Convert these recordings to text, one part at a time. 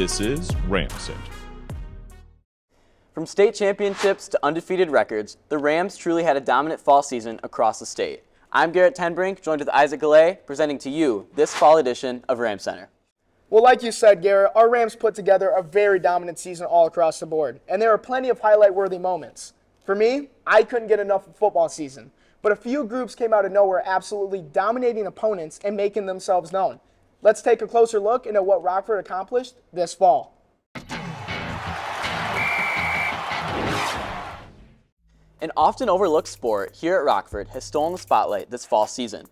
This is Ram Center. From state championships to undefeated records, the Rams truly had a dominant fall season across the state. I'm Garrett TenBrink, joined with Isaac Galle, presenting to you this fall edition of Ram Center. Well, like you said, Garrett, our Rams put together a very dominant season all across the board, and there are plenty of highlight-worthy moments. For me, I couldn't get enough of football season, but a few groups came out of nowhere absolutely dominating opponents and making themselves known. Let's take a closer look into what Rockford accomplished this fall. An often overlooked sport here at Rockford has stolen the spotlight this fall season.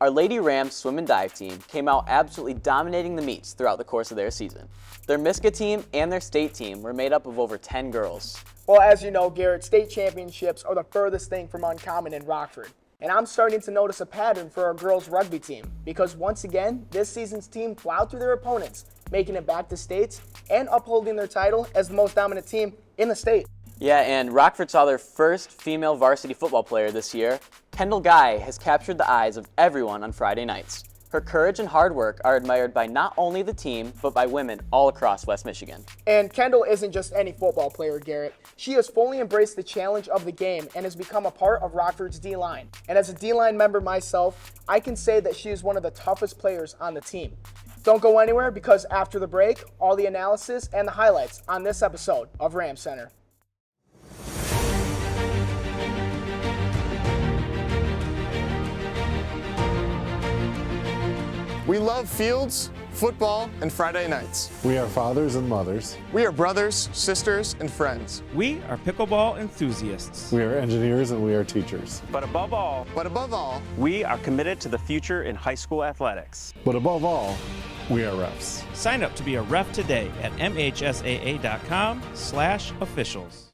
Our Lady Rams swim and dive team came out absolutely dominating the meets throughout the course of their season. Their MISCA team and their state team were made up of over 10 girls. Well, as you know, Garrett, state championships are the furthest thing from uncommon in Rockford. And I'm starting to notice a pattern for our girls rugby team because once again, this season's team plowed through their opponents, making it back to states and upholding their title as the most dominant team in the state. Yeah, and Rockford saw their first female varsity football player this year. Kendall Galle has captured the eyes of everyone on Friday nights. Her courage and hard work are admired by not only the team, but by women all across West Michigan. And Kendall isn't just any football player, Garrett. She has fully embraced the challenge of the game and has become a part of Rockford's D-line. And as a D-line member myself, I can say that she is one of the toughest players on the team. Don't go anywhere because after the break, all the analysis and the highlights on this episode of Ram Center. We love fields, football, and Friday nights. We are fathers and mothers. We are brothers, sisters, and friends. We are pickleball enthusiasts. We are engineers and we are teachers. But above all, we are committed to the future in high school athletics. But above all, we are refs. Sign up to be a ref today at mhsaa.com/officials.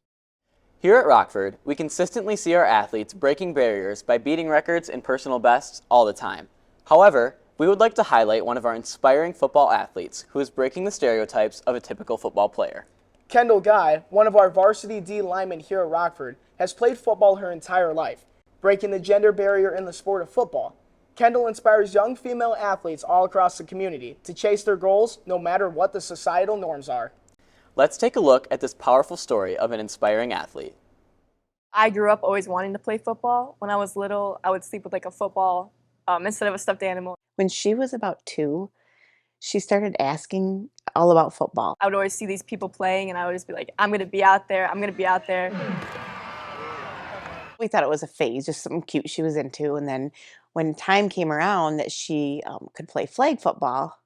Here at Rockford, we consistently see our athletes breaking barriers by beating records and personal bests all the time. However, we would like to highlight one of our inspiring football athletes who is breaking the stereotypes of a typical football player. Kendall Galle, one of our varsity D linemen here at Rockford, has played football her entire life, breaking the gender barrier in the sport of football. Kendall inspires young female athletes all across the community to chase their goals no matter what the societal norms are. Let's take a look at this powerful story of an inspiring athlete. I grew up always wanting to play football. When I was little, I would sleep with like a football instead of a stuffed animal. When she was about 2, she started asking all about football. I would always see these people playing and I would just be like, I'm going to be out there, I'm going to be out there. We thought it was a phase, just something cute she was into. And then when time came around that she could play flag football,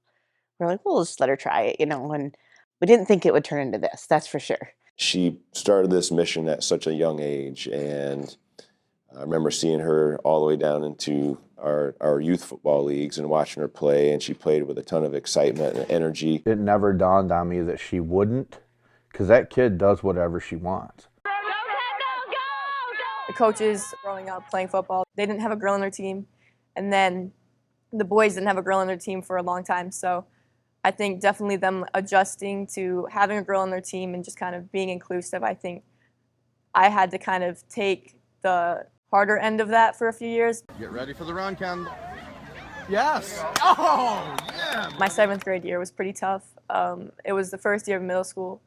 we're like, well, we'll just let her try it, and we didn't think it would turn into this, that's for sure. She started this mission at such a young age, and I remember seeing her all the way down into our youth football leagues and watching her play, and she played with a ton of excitement and energy. It never dawned on me that she wouldn't, because that kid does whatever she wants. The coaches growing up playing football, they didn't have a girl on their team, and then the boys didn't have a girl on their team for a long time, so I think definitely them adjusting to having a girl on their team and just kind of being inclusive. I think I had to kind of take the harder end of that for a few years. Get ready for the run, Kendall. Yes! Oh, yeah! My 7th grade year was pretty tough. It was the first year of middle school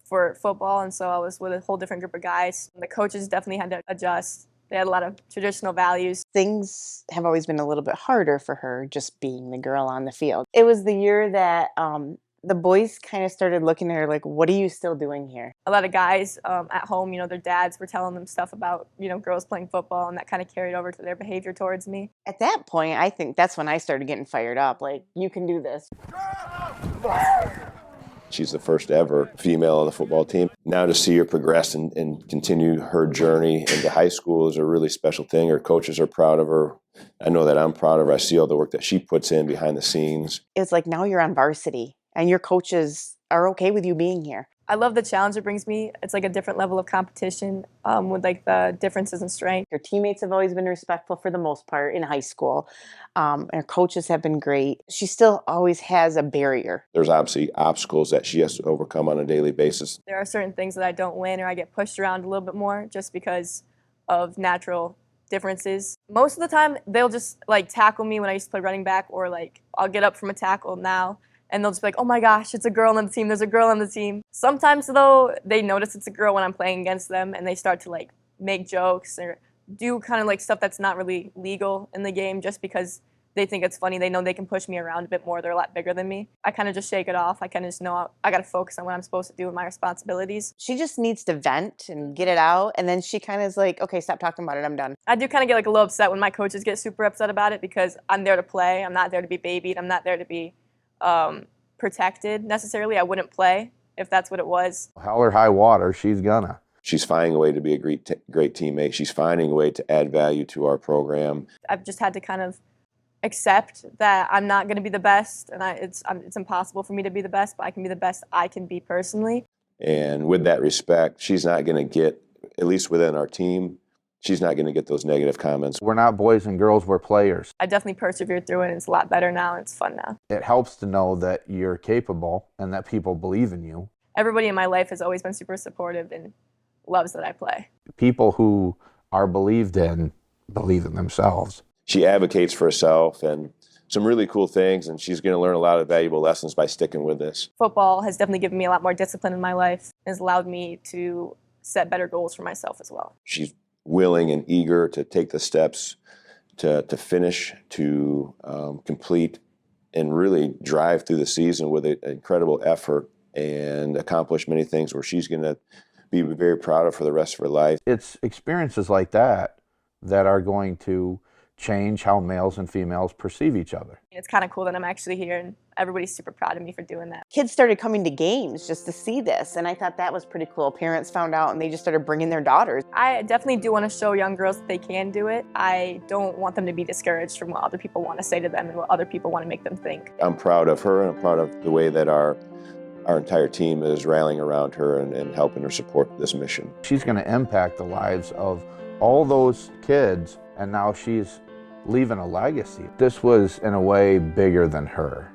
for football, and so I was with a whole different group of guys. The coaches definitely had to adjust. They had a lot of traditional values. Things have always been a little bit harder for her just being the girl on the field. It was the year that the boys kind of started looking at her like, what are you still doing here? A lot of guys at home, their dads were telling them stuff about, girls playing football, and that kind of carried over to their behavior towards me. At that point, I think that's when I started getting fired up. Like, you can do this. She's the first ever female on the football team. Now to see her progress and continue her journey into high school is a really special thing. Her coaches are proud of her. I know that I'm proud of her. I see all the work that she puts in behind the scenes. It's like now you're on varsity and your coaches are okay with you being here. I love the challenge it brings me. It's like a different level of competition with like the differences in strength. Her teammates have always been respectful for the most part in high school. And her coaches have been great. She still always has a barrier. There's obviously obstacles that she has to overcome on a daily basis. There are certain things that I don't win or I get pushed around a little bit more just because of natural differences. Most of the time, they'll just like tackle me when I used to play running back, or like I'll get up from a tackle now and they'll just be like, oh my gosh, it's a girl on the team, there's a girl on the team. Sometimes though, they notice it's a girl when I'm playing against them, and they start to like make jokes or do kind of like stuff that's not really legal in the game just because they think it's funny. They know they can push me around a bit more. They're a lot bigger than me. I kind of just shake it off. I kind of just know I got to focus on what I'm supposed to do with my responsibilities. She just needs to vent and get it out, and then she kind of is like, okay, stop talking about it, I'm done. I do kind of get like a little upset when my coaches get super upset about it because I'm there to play. I'm not there to be babied. I'm not there to be protected necessarily. I wouldn't play if that's what it was. Hell or high water, she's gonna. She's finding a way to be a great teammate. She's finding a way to add value to our program. I've just had to kind of accept that I'm not going to be the best, and it's impossible for me to be the best, but I can be the best I can be personally. And with that respect, she's not going to get, at least within our team, she's not going to get those negative comments. We're not boys and girls, we're players. I definitely persevered through it, and it's a lot better now, and it's fun now. It helps to know that you're capable and that people believe in you. Everybody in my life has always been super supportive and loves that I play. People who are believed in believe in themselves. She advocates for herself and some really cool things, and she's going to learn a lot of valuable lessons by sticking with this. Football has definitely given me a lot more discipline in my life and has allowed me to set better goals for myself as well. She's willing and eager to take the steps to finish, to complete, and really drive through the season with an incredible effort and accomplish many things where she's going to be very proud of for the rest of her life. It's experiences like that that are going to change how males and females perceive each other. It's kind of cool that I'm actually here, and everybody's super proud of me for doing that. Kids started coming to games just to see this, and I thought that was pretty cool. Parents found out, and they just started bringing their daughters. I definitely do want to show young girls that they can do it. I don't want them to be discouraged from what other people want to say to them and what other people want to make them think. I'm proud of her, and I'm proud of the way that our entire team is rallying around her and helping her support this mission. She's going to impact the lives of all those kids, and now she's leaving a legacy. This was, in a way, bigger than her.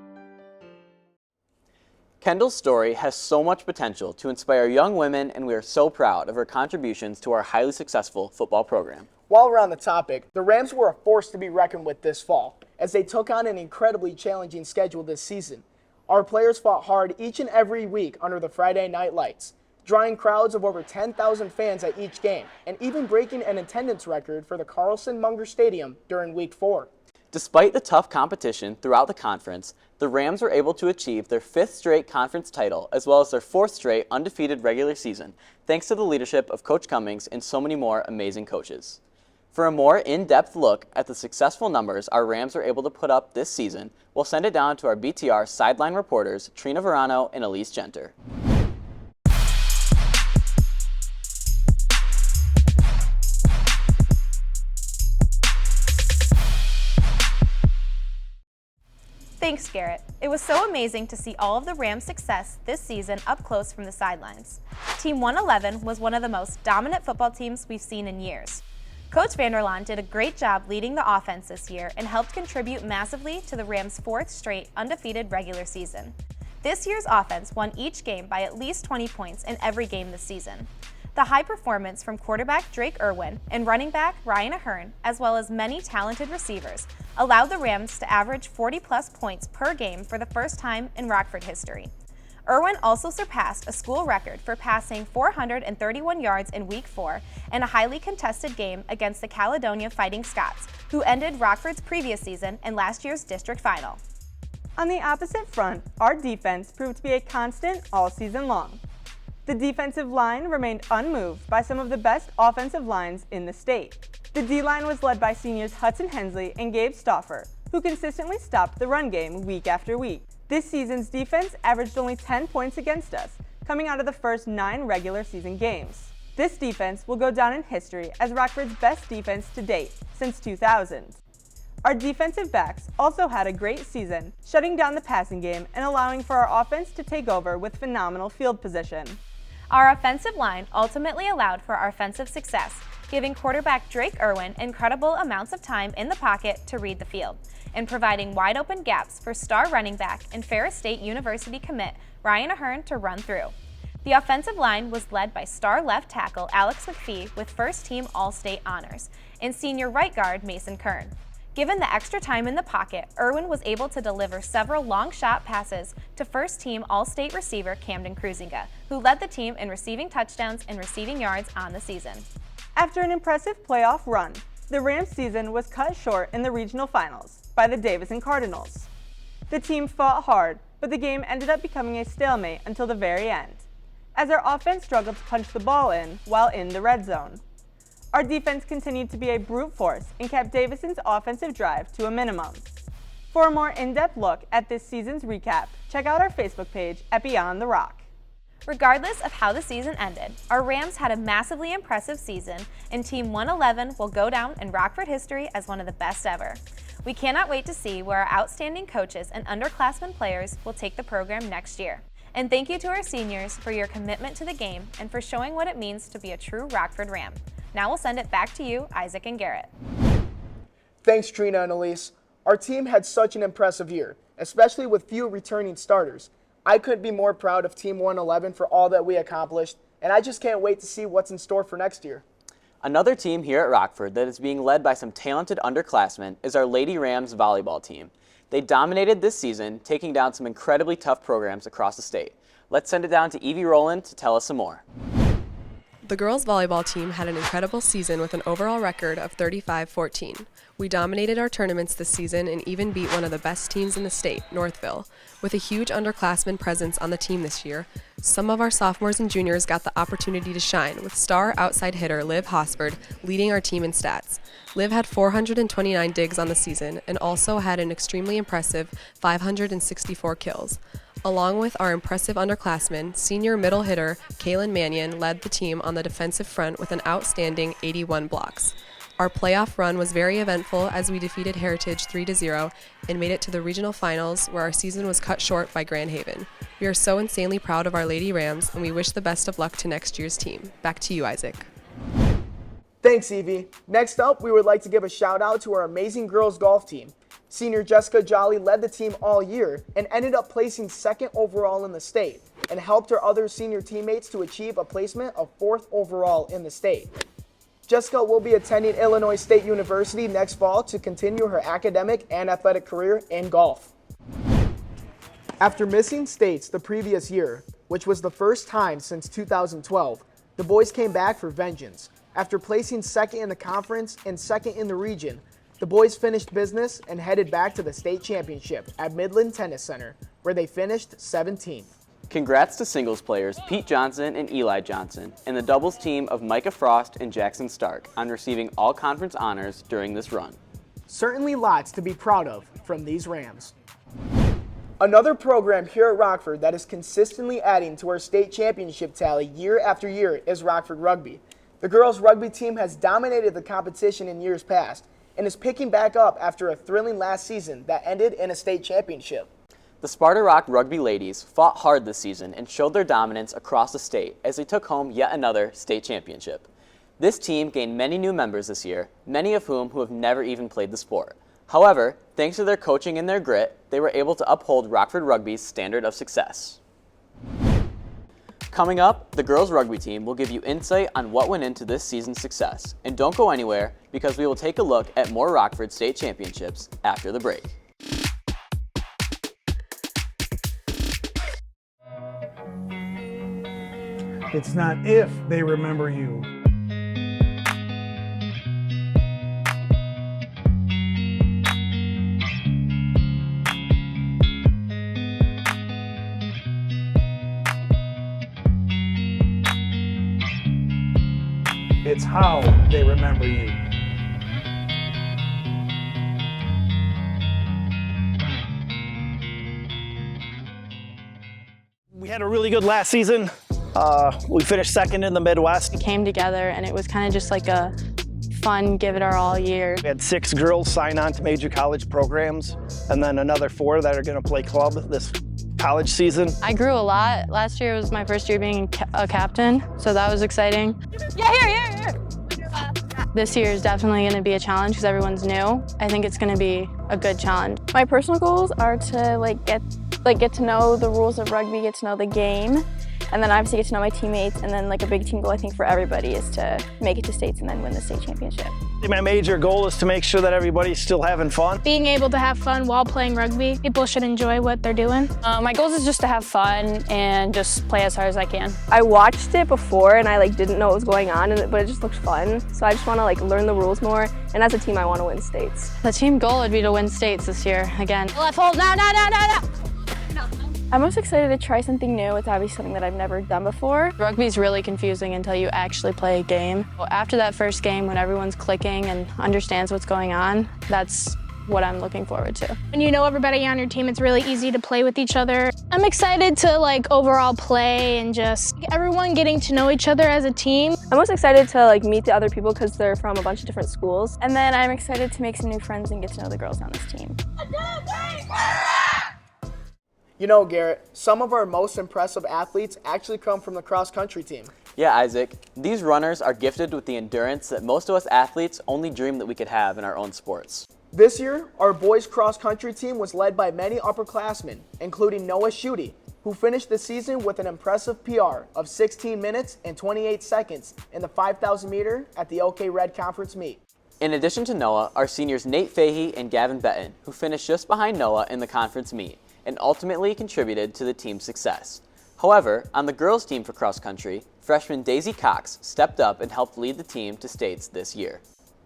Kendall's story has so much potential to inspire young women, and we are so proud of her contributions to our highly successful football program. While we're on the topic, the Rams were a force to be reckoned with this fall, as they took on an incredibly challenging schedule this season. Our players fought hard each and every week under the Friday night lights, drawing crowds of over 10,000 fans at each game, and even breaking an attendance record for the Carlson Munger Stadium during Week 4. Despite the tough competition throughout the conference, the Rams were able to achieve their 5th straight conference title, as well as their 4th straight undefeated regular season, thanks to the leadership of Coach Cummings and so many more amazing coaches. For a more in-depth look at the successful numbers our Rams were able to put up this season, we'll send it down to our BTR sideline reporters, Trina Varano and Elise Genter. Thanks, Garrett. It was so amazing to see all of the Rams' success this season up close from the sidelines. Team 111 was one of the most dominant football teams we've seen in years. Coach Vanderlaan did a great job leading the offense this year and helped contribute massively to the Rams' 4th straight undefeated regular season. This year's offense won each game by at least 20 points in every game this season. The high performance from quarterback Drake Irwin and running back Ryan Ahern, as well as many talented receivers, allowed the Rams to average 40-plus points per game for the first time in Rockford history. Irwin also surpassed a school record for passing 431 yards in Week 4 in a highly contested game against the Caledonia Fighting Scots, who ended Rockford's previous season in last year's district final. On the opposite front, our defense proved to be a constant all season long. The defensive line remained unmoved by some of the best offensive lines in the state. The D-line was led by seniors Hudson Hensley and Gabe Stauffer, who consistently stopped the run game week after week. This season's defense averaged only 10 points against us, coming out of the first 9 regular season games. This defense will go down in history as Rockford's best defense to date since 2000. Our defensive backs also had a great season, shutting down the passing game and allowing for our offense to take over with phenomenal field position. Our offensive line ultimately allowed for our offensive success, giving quarterback Drake Irwin incredible amounts of time in the pocket to read the field, and providing wide-open gaps for star running back and Ferris State University commit Ryan Ahern to run through. The offensive line was led by star left tackle Alex McPhee with first-team All-State honors, and senior right guard Mason Kern. Given the extra time in the pocket, Irwin was able to deliver several long shot passes to first-team All-State receiver Camden Cruisinga, who led the team in receiving touchdowns and receiving yards on the season. After an impressive playoff run, the Rams' season was cut short in the regional finals by the Davison Cardinals. The team fought hard, but the game ended up becoming a stalemate until the very end, as our offense struggled to punch the ball in while in the red zone. Our defense continued to be a brute force and kept Davison's offensive drive to a minimum. For a more in-depth look at this season's recap, check out our Facebook page at Beyond the Rock. Regardless of how the season ended, our Rams had a massively impressive season, and Team 111 will go down in Rockford history as one of the best ever. We cannot wait to see where our outstanding coaches and underclassmen players will take the program next year. And thank you to our seniors for your commitment to the game and for showing what it means to be a true Rockford Ram. Now we'll send it back to you, Isaac and Garrett. Thanks, Trina and Elise. Our team had such an impressive year, especially with few returning starters. I couldn't be more proud of Team 111 for all that we accomplished, and I just can't wait to see what's in store for next year. Another team here at Rockford that is being led by some talented underclassmen is our Lady Rams volleyball team. They dominated this season, taking down some incredibly tough programs across the state. Let's send it down to Evie Rowland to tell us some more. The girls' volleyball team had an incredible season with an overall record of 35-14. We dominated our tournaments this season and even beat one of the best teams in the state, Northville. With a huge underclassmen presence on the team this year, some of our sophomores and juniors got the opportunity to shine, with star outside hitter Liv Hosford leading our team in stats. Liv had 429 digs on the season and also had an extremely impressive 564 kills. Along with our impressive underclassmen, senior middle hitter Kaylin Mannion led the team on the defensive front with an outstanding 81 blocks. Our playoff run was very eventful as we defeated Heritage 3-0 and made it to the regional finals, where our season was cut short by Grand Haven. We are so insanely proud of our Lady Rams, and we wish the best of luck to next year's team. Back to you, Isaac. Thanks, Evie. Next up, we would like to give a shout out to our amazing girls golf team. Senior Jessica Jolly led the team all year and ended up placing second overall in the state and helped her other senior teammates to achieve a placement of 4th overall in the state. Jessica will be attending Illinois State University next fall to continue her academic and athletic career in golf. After missing states the previous year, which was the first time since 2012, the boys came back for vengeance. After placing second in the conference and second in the region, the boys finished business and headed back to the state championship at Midland Tennis Center, where they finished 17th. Congrats to singles players Pete Johnson and Eli Johnson, and the doubles team of Micah Frost and Jackson Stark on receiving all conference honors during this run. Certainly lots to be proud of from these Rams. Another program here at Rockford that is consistently adding to our state championship tally year after year is Rockford Rugby. The girls' rugby team has dominated the competition in years past and is picking back up after a thrilling last season that ended in a state championship. The Sparta Rock Rugby ladies fought hard this season and showed their dominance across the state as they took home yet another state championship. This team gained many new members this year, many of whom have never even played the sport. However, thanks to their coaching and their grit, they were able to uphold Rockford Rugby's standard of success. Coming up, the girls' rugby team will give you insight on what went into this season's success. And don't go anywhere, because we will take a look at more Rockford State Championships after the break. It's not if they remember you. It's how they remember you. We had a really good last season. We finished second in the Midwest. We came together and it was kind of just like a fun, give it our all year. We had 6 girls sign on to major college programs and then another 4 that are going to play club this college season. I grew a lot. Last year was my first year being a captain, so that was exciting. Yeah, here. This year is definitely going to be a challenge because everyone's new. I think it's going to be a good challenge. My personal goals are to get to know the rules of rugby, get to know the game, And then obviously get to know my teammates, and then like a big team goal I think for everybody is to make it to states and then win the state championship. My major goal is to make sure that everybody's still having fun. Being able to have fun while playing rugby. People should enjoy what they're doing. My goal is just to have fun and just play as hard as I can. I watched it before and I didn't know what was going on, but it just looked fun. So I just want to learn the rules more, and as a team I want to win states. The team goal would be to win states this year again. Left hold, no. I'm most excited to try something new. It's obviously something that I've never done before. Rugby's really confusing until you actually play a game. After that first game, when everyone's clicking and understands what's going on, that's what I'm looking forward to. When you know everybody on your team, it's really easy to play with each other. I'm excited to overall play and just everyone getting to know each other as a team. I'm most excited to meet the other people because they're from a bunch of different schools. And then I'm excited to make some new friends and get to know the girls on this team. You know, Garrett, some of our most impressive athletes actually come from the cross-country team. Yeah, Isaac, these runners are gifted with the endurance that most of us athletes only dream that we could have in our own sports. This year, our boys cross-country team was led by many upperclassmen, including Noah Schutte, who finished the season with an impressive PR of 16 minutes and 28 seconds in the 5,000 meter at the OK Red Conference meet. In addition to Noah are seniors Nate Fahey and Gavin Betton, who finished just behind Noah in the conference meet and ultimately contributed to the team's success. However, on the girls' team for cross-country, freshman Daisy Cox stepped up and helped lead the team to states this year.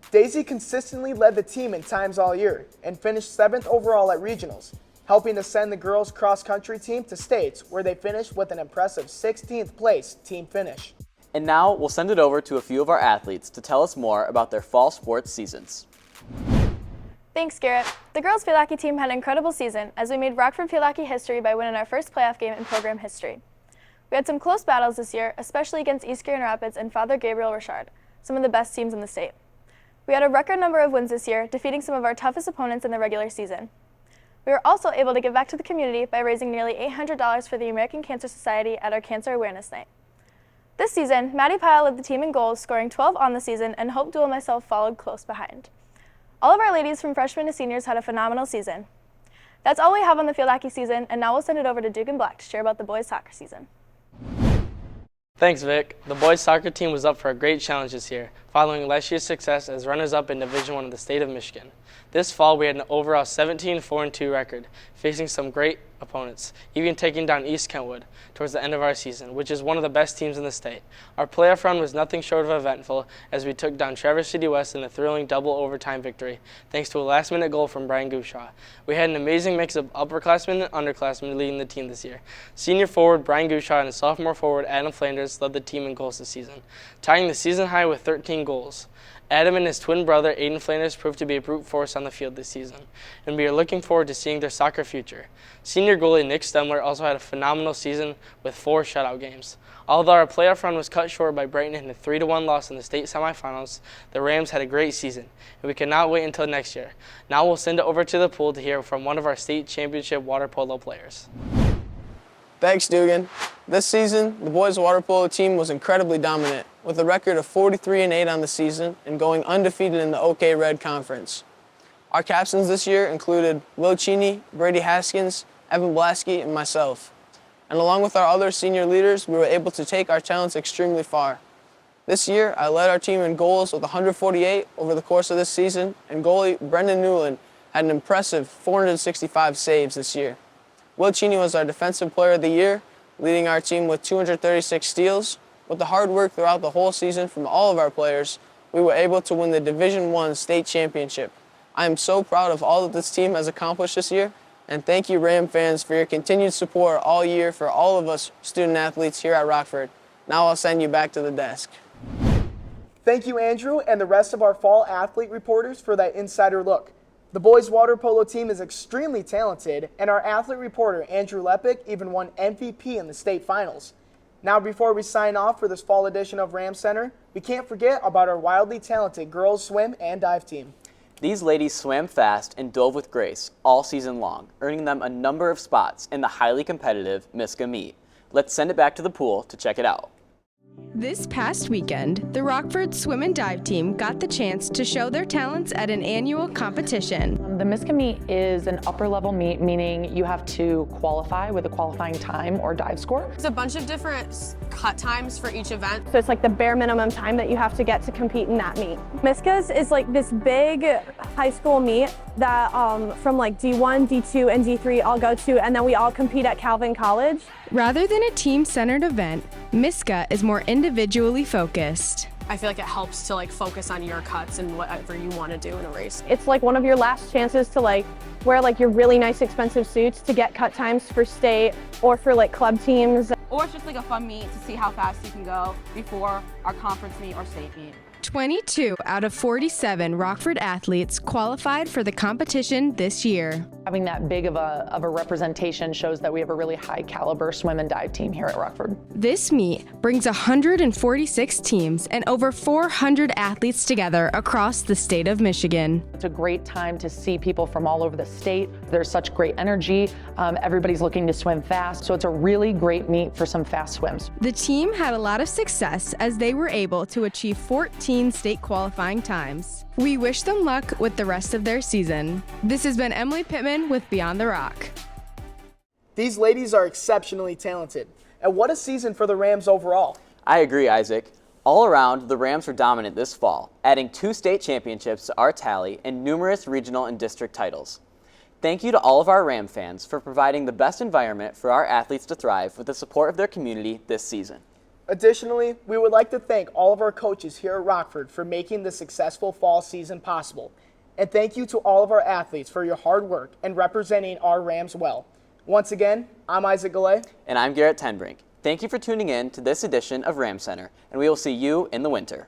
Daisy consistently led the team in times all year and finished 7th overall at regionals, helping to send the girls' cross-country team to states where they finished with an impressive 16th place team finish. And now we'll send it over to a few of our athletes to tell us more about their fall sports seasons. Thanks, Garrett. The girls field hockey team had an incredible season as we made Rockford field hockey history by winning our first playoff game in program history. We had some close battles this year, especially against East Grand Rapids and Father Gabriel Richard, some of the best teams in the state. We had a record number of wins this year, defeating some of our toughest opponents in the regular season. We were also able to give back to the community by raising nearly $800 for the American Cancer Society at our Cancer Awareness Night. This season, Maddie Pyle led the team in goals, scoring 12 on the season, and Hope Duell and myself followed close behind. All of our ladies from freshmen to seniors had a phenomenal season. That's all we have on the field hockey season, and now we'll send it over to Duke and Black to share about the boys soccer season. Thanks, Vic. The boys soccer team was up for a great challenge this year, following last year's success as runners-up in Division I of the state of Michigan. This fall, we had an overall 17-4-2 record, facing some great opponents, even taking down East Kentwood towards the end of our season, which is one of the best teams in the state. Our playoff run was nothing short of eventful as we took down Traverse City West in a thrilling double overtime victory, thanks to a last-minute goal from Brian Gushaw. We had an amazing mix of upperclassmen and underclassmen leading the team this year. Senior forward Brian Gushaw and sophomore forward Adam Flanders led the team in goals this season, tying the season high with 13 goals. Adam and his twin brother, Aiden Flanders, proved to be a brute force on the field this season, and we are looking forward to seeing their soccer future. Senior goalie Nick Stemler also had a phenomenal season with 4 shutout games. Although our playoff run was cut short by Brighton in a 3-1 loss in the state semifinals, the Rams had a great season, and we cannot wait until next year. Now we'll send it over to the pool to hear from one of our state championship water polo players. Thanks, Dugan. This season, the boys water polo team was incredibly dominant, with a record of 43-8 on the season and going undefeated in the OK Red Conference. Our captains this year included Will Cheney, Brady Haskins, Evan Blasky, and myself. And along with our other senior leaders, we were able to take our talents extremely far. This year, I led our team in goals with 148 over the course of this season, and goalie Brendan Newland had an impressive 465 saves this year. Will Cheney was our Defensive Player of the Year, leading our team with 236 steals. With the hard work throughout the whole season from all of our players, we were able to win the Division I state championship. I am so proud of all that this team has accomplished this year, and thank you, Ram fans, for your continued support all year for all of us student athletes here at Rockford. Now I'll send you back to the desk. Thank you, Andrew, and the rest of our fall athlete reporters for that insider look. The boys water polo team is extremely talented, and our athlete reporter, Andrew Lepick, even won MVP in the state finals. Now, before we sign off for this fall edition of Ram Center, we can't forget about our wildly talented girls swim and dive team. These ladies swam fast and dove with grace all season long, earning them a number of spots in the highly competitive MISCA meet. Let's send it back to the pool to check it out. This past weekend, the Rockford swim and dive team got the chance to show their talents at an annual competition. The MISCA meet is an upper level meet, meaning you have to qualify with a qualifying time or dive score. There's a bunch of different cut times for each event. So it's like the bare minimum time that you have to get to compete in that meet. MISCA's is like this big high school meet that from like D1, D2, and D3 all go to, and then we all compete at Calvin College. Rather than a team-centered event, MISCA is more individually focused. I feel like it helps to like focus on your cuts and whatever you want to do in a race. It's like one of your last chances to like wear like your really nice expensive suits to get cut times for state or for like club teams. Or it's just like a fun meet to see how fast you can go before our conference meet or state meet. 22 out of 47 Rockford athletes qualified for the competition this year. Having that big of a representation shows that we have a really high caliber swim and dive team here at Rockford. This meet brings 146 teams and over 400 athletes together across the state of Michigan. It's a great time to see people from all over the state. There's such great energy. Everybody's looking to swim fast, so it's a really great meet for some fast swims. The team had a lot of success as they were able to achieve 14 state qualifying times. We wish them luck with the rest of their season. This has been Emily Pittman with Beyond the Rock. These ladies are exceptionally talented. And what a season for the Rams overall. I agree, Isaac. All around, the Rams were dominant this fall, adding 2 state championships to our tally and numerous regional and district titles. Thank you to all of our Ram fans for providing the best environment for our athletes to thrive with the support of their community this season. Additionally, we would like to thank all of our coaches here at Rockford for making the successful fall season possible. And thank you to all of our athletes for your hard work and representing our Rams well. Once again, I'm Isaac Galle. And I'm Garrett TenBrink. Thank you for tuning in to this edition of Ram Center, and we will see you in the winter.